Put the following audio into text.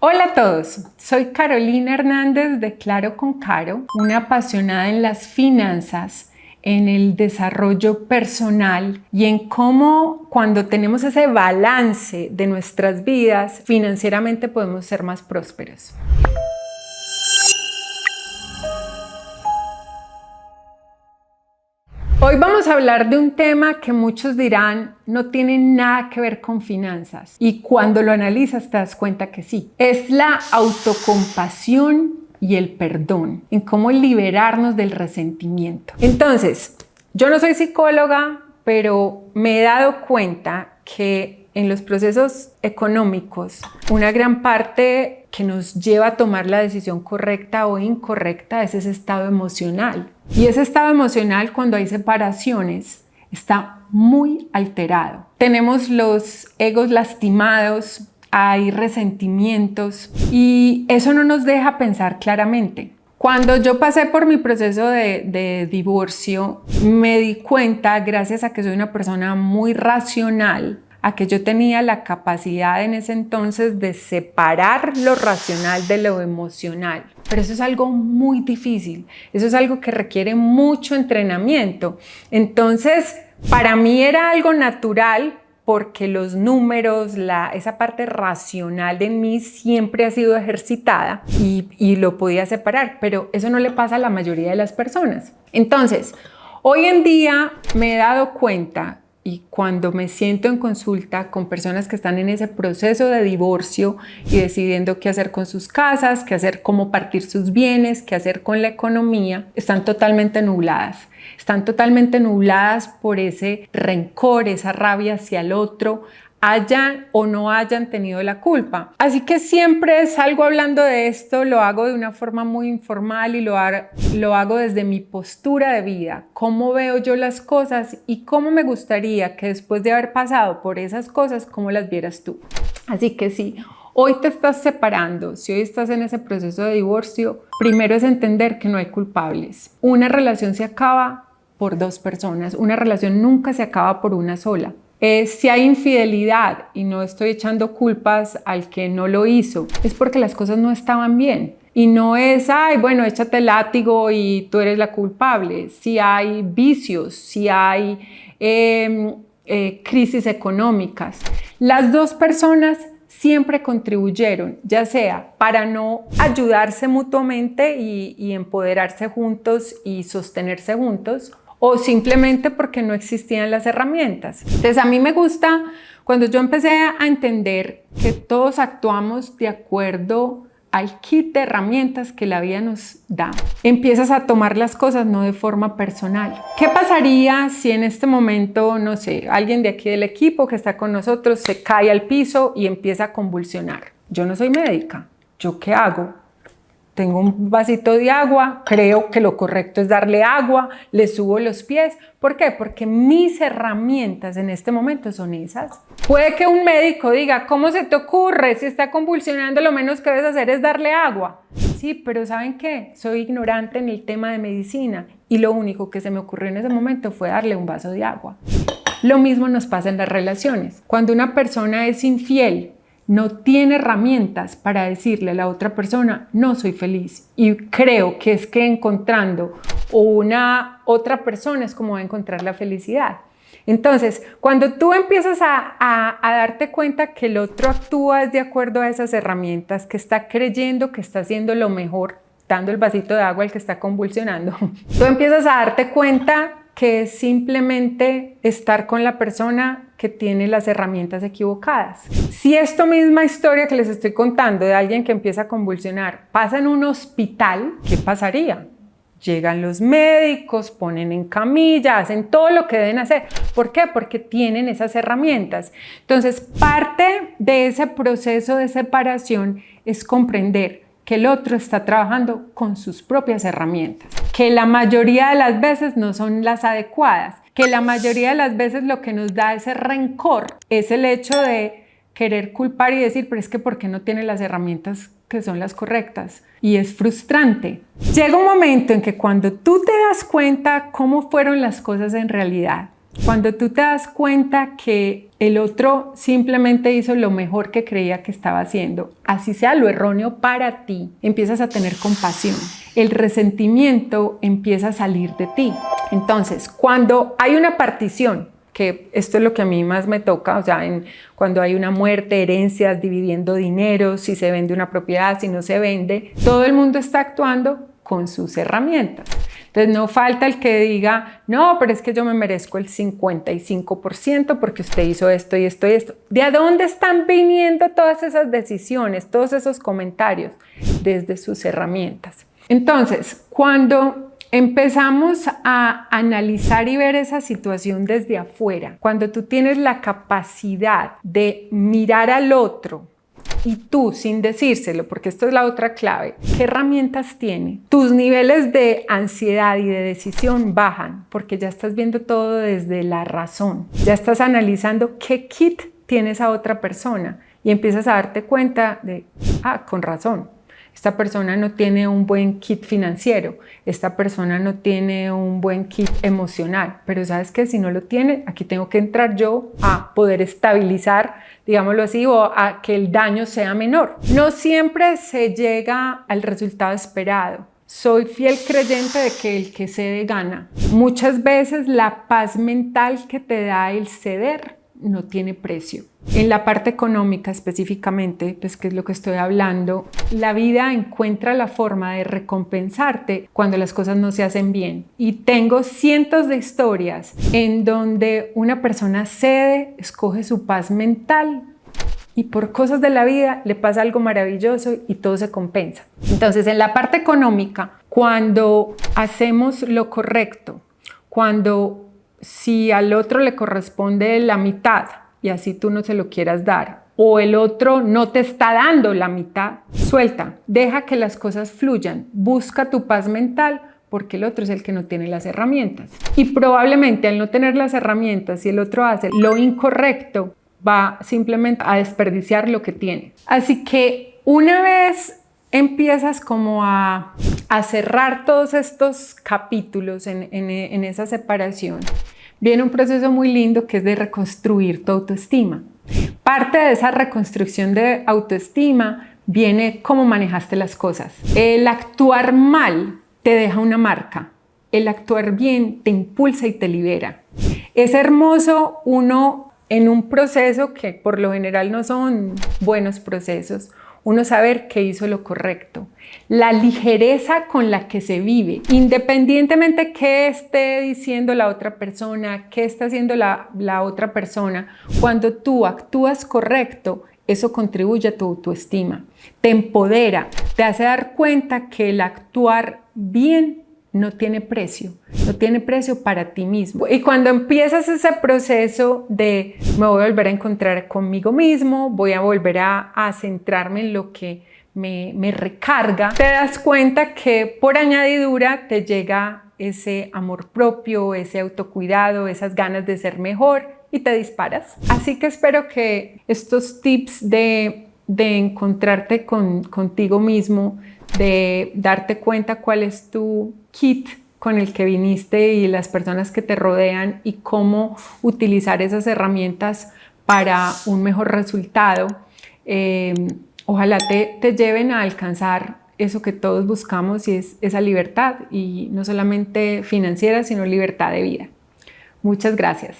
Hola a todos, soy Carolina Hernández de Claro con Caro, una apasionada en las finanzas, en el desarrollo personal y en cómo cuando tenemos ese balance de nuestras vidas, financieramente podemos ser más prósperos. Hoy vamos a hablar de un tema que muchos dirán no tiene nada que ver con finanzas, y cuando lo analizas te das cuenta que sí. Es la autocompasión y el perdón, en cómo liberarnos del resentimiento. Entonces, yo no soy psicóloga, pero me he dado cuenta que en los procesos económicos, una gran parte que nos lleva a tomar la decisión correcta o incorrecta es ese estado emocional. Y ese estado emocional, cuando hay separaciones, está muy alterado. Tenemos los egos lastimados, hay resentimientos y eso no nos deja pensar claramente. Cuando yo pasé por mi proceso de divorcio, me di cuenta, gracias a que soy una persona muy racional, a que yo tenía la capacidad en ese entonces de separar lo racional de lo emocional. Pero eso es algo muy difícil, eso es algo que requiere mucho entrenamiento. Entonces, para mí era algo natural porque los números, esa parte racional de mí siempre ha sido ejercitada y lo podía separar, pero eso no le pasa a la mayoría de las personas. Entonces, hoy en día me he dado cuenta, y cuando me siento en consulta con personas que están en ese proceso de divorcio y decidiendo qué hacer con sus casas, qué hacer, cómo partir sus bienes, qué hacer con la economía, están totalmente nubladas. Están totalmente nubladas por ese rencor, esa rabia hacia el otro, hayan o no hayan tenido la culpa. Así que siempre salgo hablando de esto, lo hago de una forma muy informal y lo hago desde mi postura de vida, cómo veo yo las cosas y cómo me gustaría que después de haber pasado por esas cosas, cómo las vieras tú. Así que sí, hoy te estás separando, si hoy estás en ese proceso de divorcio, primero es entender que no hay culpables. Una relación se acaba por dos personas, una relación nunca se acaba por una sola. Si hay infidelidad, y no estoy echando culpas al que no lo hizo, es porque las cosas no estaban bien. Y no es, ay, bueno, échate el látigo y tú eres la culpable. Si hay vicios, si hay crisis económicas, las dos personas siempre contribuyeron, ya sea para no ayudarse mutuamente y empoderarse juntos y sostenerse juntos, o simplemente porque no existían las herramientas. Entonces a mí me gusta cuando yo empecé a entender que todos actuamos de acuerdo al kit de herramientas que la vida nos da. Empiezas a tomar las cosas no de forma personal. ¿Qué pasaría si en este momento, no sé, alguien de aquí del equipo que está con nosotros se cae al piso y empieza a convulsionar? Yo no soy médica. ¿Yo qué hago? Tengo un vasito de agua, creo que lo correcto es darle agua, le subo los pies. ¿Por qué? Porque mis herramientas en este momento son esas. Puede que un médico diga, ¿cómo se te ocurre? Si está convulsionando, lo menos que debes hacer es darle agua. Sí, pero ¿saben qué? Soy ignorante en el tema de medicina y lo único que se me ocurrió en ese momento fue darle un vaso de agua. Lo mismo nos pasa en las relaciones. Cuando una persona es infiel, no tiene herramientas para decirle a la otra persona, no soy feliz. Y creo que es que encontrando una otra persona es como va a encontrar la felicidad. Entonces, cuando tú empiezas a darte cuenta que el otro actúa de acuerdo a esas herramientas, que está creyendo que está haciendo lo mejor, dando el vasito de agua al que está convulsionando, tú empiezas a darte cuenta que es simplemente estar con la persona que tiene las herramientas equivocadas. Si esta misma historia que les estoy contando de alguien que empieza a convulsionar pasa en un hospital, ¿qué pasaría? Llegan los médicos, ponen en camilla, hacen todo lo que deben hacer. ¿Por qué? Porque tienen esas herramientas. Entonces, parte de ese proceso de separación es comprender que el otro está trabajando con sus propias herramientas, que la mayoría de las veces no son las adecuadas, que la mayoría de las veces lo que nos da ese rencor es el hecho de querer culpar y decir, pero es que ¿por qué no tiene las herramientas que son las correctas? Y es frustrante. Llega un momento en que cuando tú te das cuenta cómo fueron las cosas en realidad, Cuando tú te das cuenta que el otro simplemente hizo lo mejor que creía que estaba haciendo, así sea lo erróneo para ti, empiezas a tener compasión. El resentimiento empieza a salir de ti. Entonces, cuando hay una partición, que esto es lo que a mí más me toca, o sea, cuando hay una muerte, herencias, dividiendo dinero, si se vende una propiedad, si no se vende, todo el mundo está actuando con sus herramientas. Entonces no falta el que diga, no, pero es que yo me merezco el 55% porque usted hizo esto y esto y esto. ¿De dónde están viniendo todas esas decisiones, todos esos comentarios? Desde sus herramientas. Entonces, cuando empezamos a analizar y ver esa situación desde afuera, cuando tú tienes la capacidad de mirar al otro y tú, sin decírselo, porque esto es la otra clave, ¿qué herramientas tiene? Tus niveles de ansiedad y de decisión bajan porque ya estás viendo todo desde la razón. Ya estás analizando qué kit tiene esa otra persona y empiezas a darte cuenta de, con razón. Esta persona no tiene un buen kit financiero, esta persona no tiene un buen kit emocional, pero sabes que si no lo tiene, aquí tengo que entrar yo a poder estabilizar, digámoslo así, o a que el daño sea menor. No siempre se llega al resultado esperado. Soy fiel creyente de que el que cede gana. Muchas veces la paz mental que te da el ceder no tiene precio. En la parte económica específicamente, pues que es lo que estoy hablando, la vida encuentra la forma de recompensarte cuando las cosas no se hacen bien. Y tengo cientos de historias en donde una persona cede, escoge su paz mental y por cosas de la vida le pasa algo maravilloso y todo se compensa. Entonces, en la parte económica, cuando hacemos lo correcto, cuando si al otro le corresponde la mitad y así tú no se lo quieras dar, o el otro no te está dando la mitad, suelta, deja que las cosas fluyan, busca tu paz mental porque el otro es el que no tiene las herramientas. Y probablemente al no tener las herramientas, si el otro hace lo incorrecto, va simplemente a desperdiciar lo que tiene. Así que una vez empiezas como a cerrar todos estos capítulos en esa separación, viene un proceso muy lindo que es de reconstruir tu autoestima. Parte de esa reconstrucción de autoestima viene cómo manejaste las cosas. El actuar mal te deja una marca. El actuar bien te impulsa y te libera. Es hermoso uno en un proceso que por lo general no son buenos procesos, uno saber que hizo lo correcto. La ligereza con la que se vive, independientemente qué esté diciendo la otra persona, qué está haciendo la otra persona, cuando tú actúas correcto, eso contribuye a tu autoestima, te empodera, te hace dar cuenta que el actuar bien no tiene precio para ti mismo. Y cuando empiezas ese proceso de me voy a volver a encontrar conmigo mismo, voy a volver a centrarme en lo que me recarga, te das cuenta que por añadidura te llega ese amor propio, ese autocuidado, esas ganas de ser mejor y te disparas. Así que espero que estos tips de encontrarte contigo mismo, de darte cuenta cuál es tu kit con el que viniste y las personas que te rodean y cómo utilizar esas herramientas para un mejor resultado, ojalá te lleven a alcanzar eso que todos buscamos y es esa libertad, y no solamente financiera, sino libertad de vida. Muchas gracias.